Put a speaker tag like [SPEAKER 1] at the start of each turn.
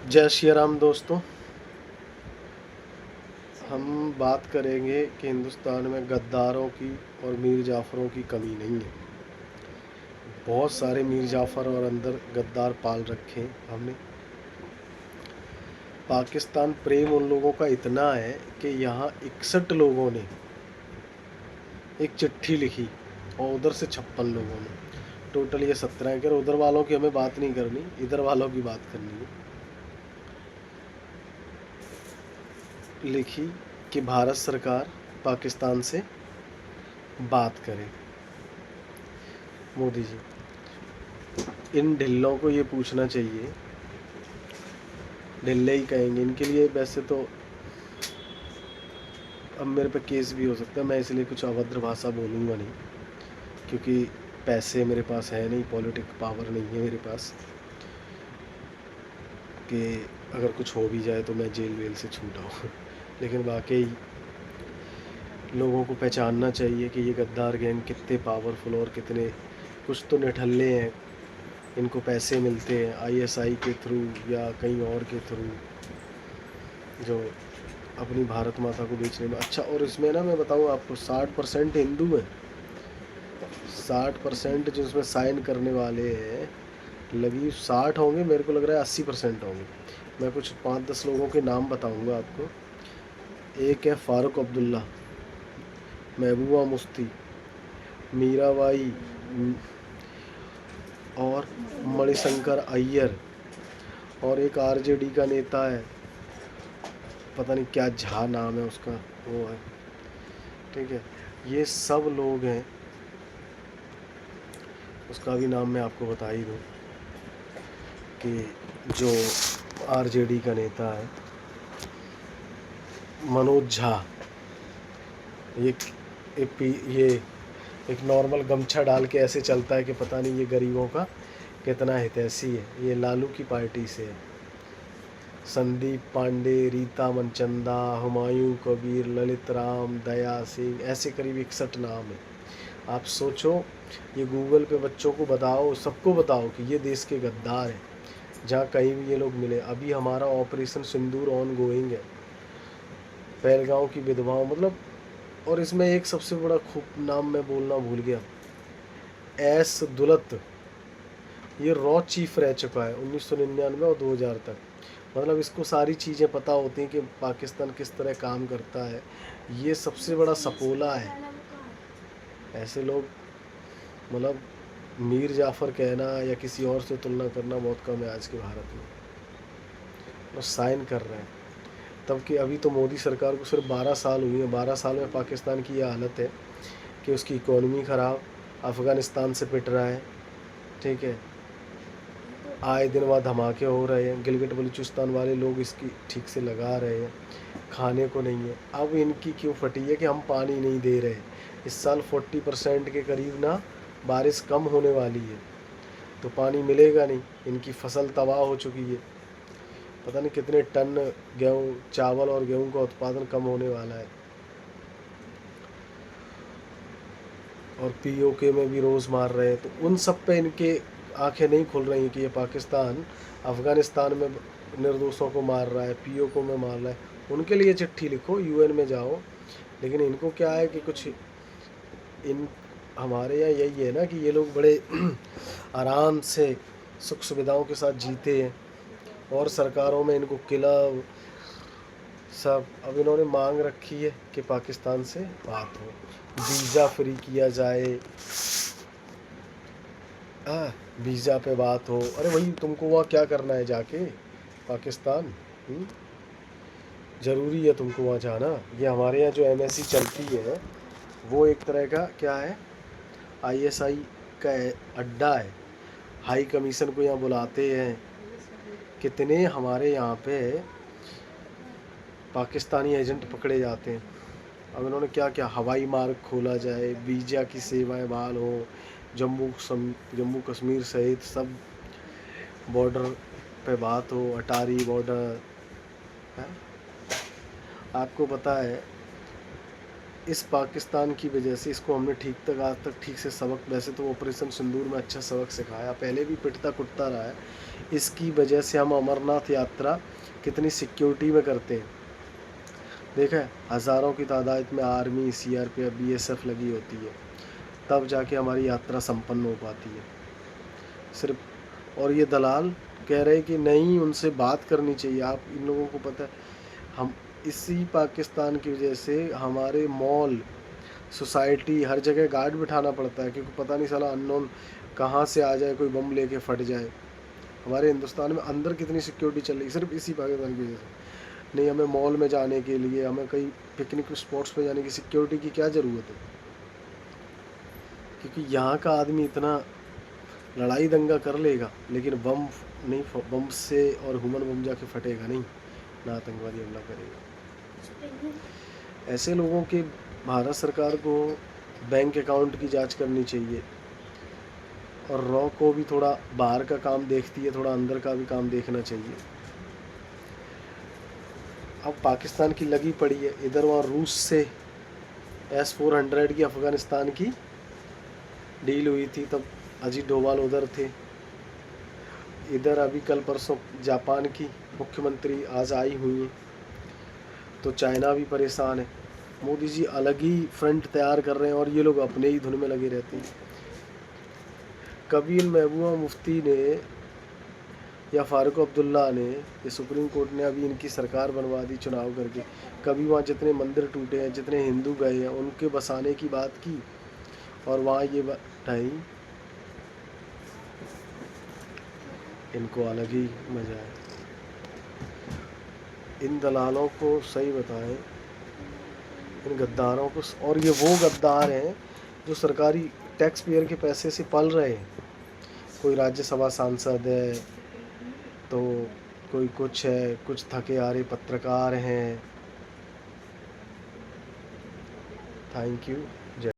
[SPEAKER 1] जय श्री राम दोस्तों। हम बात करेंगे कि हिंदुस्तान में गद्दारों की और मीर जाफ़रों की कमी नहीं है। बहुत सारे मीर जाफ़र और अंदर गद्दार पाल रखे हैं हमने। पाकिस्तान प्रेम उन लोगों का इतना है कि यहाँ 61 लोगों ने एक चिट्ठी लिखी और उधर से 56 लोगों ने, टोटल ये 17 है। उधर वालों की हमें बात नहीं करनी, इधर वालों की बात करनी है। लिखी कि भारत सरकार पाकिस्तान से बात करे। मोदी जी, इन ढिल्लों को ये पूछना चाहिए, ढिल्ले ही कहेंगे इनके लिए। वैसे तो अब मेरे पे केस भी हो सकता है, मैं इसलिए कुछ अभद्र भाषा बोलूँगा नहीं, क्योंकि पैसे मेरे पास है नहीं, पॉलिटिक पावर नहीं है मेरे पास कि अगर कुछ हो भी जाए तो मैं जेल वेल से छूट आऊँ। लेकिन वाकई लोगों को पहचानना चाहिए कि ये गद्दार गैंग कितने पावरफुल और कितने कुछ तो निठल्ले हैं। इनको पैसे मिलते हैं आईएसआई के थ्रू या कहीं और के थ्रू, जो अपनी भारत माता को बेचने में। अच्छा, और इसमें ना मैं बताऊँ आपको, 60% हिंदू हैं। 60% जो इसमें साइन करने वाले हैं, लगी 60 होंगे, मेरे को लग रहा है 80% होंगे। मैं कुछ 5-10 लोगों के नाम बताऊंगा आपको। एक है फ़ारूक अब्दुल्ला, महबूबा मुफ्ती, मीराबाई और मणिशंकर अय्यर, और एक आरजेडी का नेता है, पता नहीं क्या झा नाम है उसका, वो है। ठीक है, ये सब लोग हैं। उसका भी नाम मैं आपको बता ही दूँ कि जो आरजेडी का नेता है मनोज झा, ये एक नॉर्मल गमछा डाल के ऐसे चलता है कि पता नहीं ये गरीबों का कितना हितैषी है। ये लालू की पार्टी से है। संदीप पांडे, रीता मनचंदा, हुमायूं कबीर, ललित राम, दया सिंह, ऐसे करीब 61 नाम है। आप सोचो, ये गूगल पे बच्चों को बताओ, सबको बताओ कि ये देश के गद्दार हैं, जहाँ कहीं भी ये लोग मिले। अभी हमारा ऑपरेशन सिंदूर ऑन गोइंग है, पहलगांव की विधवाओं, मतलब। और इसमें एक सबसे बड़ा खूब नाम मैं बोलना भूल गया, एस दुलत, ये रॉ चीफ रह चुका है 1999 और 2000 तक। मतलब इसको सारी चीज़ें पता होती हैं कि पाकिस्तान किस तरह काम करता है। ये सबसे बड़ा सपोला है। ऐसे लोग, मतलब मीर जाफ़र कहना या किसी और से तुलना करना बहुत कम है आज के भारत में। और साइन कर रहे हैं, तब कि अभी तो मोदी सरकार को सिर्फ 12 साल हुई हैं। 12 साल में पाकिस्तान की यह हालत है कि उसकी इकोनॉमी ख़राब, अफ़गानिस्तान से पिट रहा है। ठीक है, आए दिन वहाँ धमाके हो रहे हैं, गिलगित बलूचिस्तान वाले लोग इसकी ठीक से लगा रहे हैं, खाने को नहीं है। अब इनकी क्यों फटी है कि हम पानी नहीं दे रहे। इस साल 40% के करीब ना बारिश कम होने वाली है, तो पानी मिलेगा नहीं। इनकी फसल तबाह हो चुकी है, पता नहीं कितने टन गेहूँ, चावल और गेहूँ का उत्पादन कम होने वाला है। और पीओके में भी रोज़ मार रहे हैं, तो उन सब पे इनके आंखें नहीं खुल रही हैं कि ये पाकिस्तान अफ़गानिस्तान में निर्दोषों को मार रहा है, पीओके में मार रहा है। उनके लिए चिट्ठी लिखो, यूएन में जाओ। लेकिन इनको क्या है कि कुछ इन हमारे यहाँ यही है ना कि ये लोग बड़े आराम से सुख सुविधाओं के साथ जीते हैं, और सरकारों में इनको किला सब। अब इन्होंने मांग रखी है कि पाकिस्तान से बात हो, वीज़ा फ्री किया जाए, वीज़ा पे बात हो। अरे भाई, तुमको वहाँ क्या करना है जाके पाकिस्तान? ज़रूरी है तुमको वहाँ जाना? ये हमारे यहाँ जो एमएससी चलती है वो एक तरह का क्या है, आईएसआई का अड्डा है। हाई कमीशन को यहाँ बुलाते हैं। कितने हमारे यहाँ पे पाकिस्तानी एजेंट पकड़े जाते हैं। अब इन्होंने क्या क्या, हवाई मार्ग खोला जाए, वीज़ा की सेवाएं बहाल हो, जम्मू कश्मीर सहित सब बॉर्डर पे बात हो, अटारी बॉर्डर है। आपको पता है, इस पाकिस्तान की वजह से इसको हमने आज तक ठीक से सबक, वैसे तो ऑपरेशन सिंदूर में अच्छा सबक सिखाया, पहले भी पिटता कुटता रहा है। इसकी वजह से हम अमरनाथ यात्रा कितनी सिक्योरिटी में करते हैं। देखा है, हज़ारों की तादाद में आर्मी, सीआरपीएफ, बीएसएफ लगी होती है, तब जाके हमारी यात्रा संपन्न हो पाती है। सिर्फ और ये दलाल कह रहे हैं कि नहीं, उनसे बात करनी चाहिए। आप इन लोगों को पता है, हम इसी पाकिस्तान की वजह से हमारे मॉल, सोसाइटी, हर जगह गार्ड बिठाना पड़ता है, क्योंकि पता नहीं साला अननोन कहाँ से आ जाए, कोई बम लेके फट जाए। हमारे हिंदुस्तान में अंदर कितनी सिक्योरिटी चल रही सिर्फ इसी पाकिस्तान की वजह से। नहीं, हमें मॉल में जाने के लिए, हमें कहीं पिकनिक स्पॉट्स पे जाने की सिक्योरिटी की क्या ज़रूरत है? क्योंकि यहाँ का आदमी इतना लड़ाई दंगा कर लेगा, लेकिन बम नहीं, बम से और ह्यूमन बम जाके फटेगा नहीं, ना आतंकवादी हमला करेगा। ऐसे लोगों के भारत सरकार को बैंक अकाउंट की जांच करनी चाहिए, और रॉ को भी थोड़ा बाहर का काम देखती है, थोड़ा अंदर का भी काम देखना चाहिए। अब पाकिस्तान की लगी पड़ी है, इधर वहाँ रूस से S-400 की अफ़गानिस्तान की डील हुई थी, तब अजीत डोभाल उधर थे। इधर अभी कल परसों जापान की मुख्यमंत्री आज आई हुई हैं, तो चाइना भी परेशान है। मोदी जी अलग ही फ्रंट तैयार कर रहे हैं, और ये लोग अपने ही धुन में लगे रहते हैं। कभी इन महबूबा मुफ्ती ने या फारूक अब्दुल्ला ने, ये सुप्रीम कोर्ट ने अभी इनकी सरकार बनवा दी चुनाव करके, कभी वहाँ जितने मंदिर टूटे हैं, जितने हिंदू गए हैं, उनके बसाने की बात की, और वहाँ ये ढाई, इनको अलग ही मज़ा है। इन दलालों को सही बताएं, इन गद्दारों को, और ये वो गद्दार हैं जो सरकारी टैक्स पेयर के पैसे से पल रहे हैं। कोई राज्यसभा सांसद है, तो कोई कुछ है, कुछ थके हारे पत्रकार हैं। Thank you.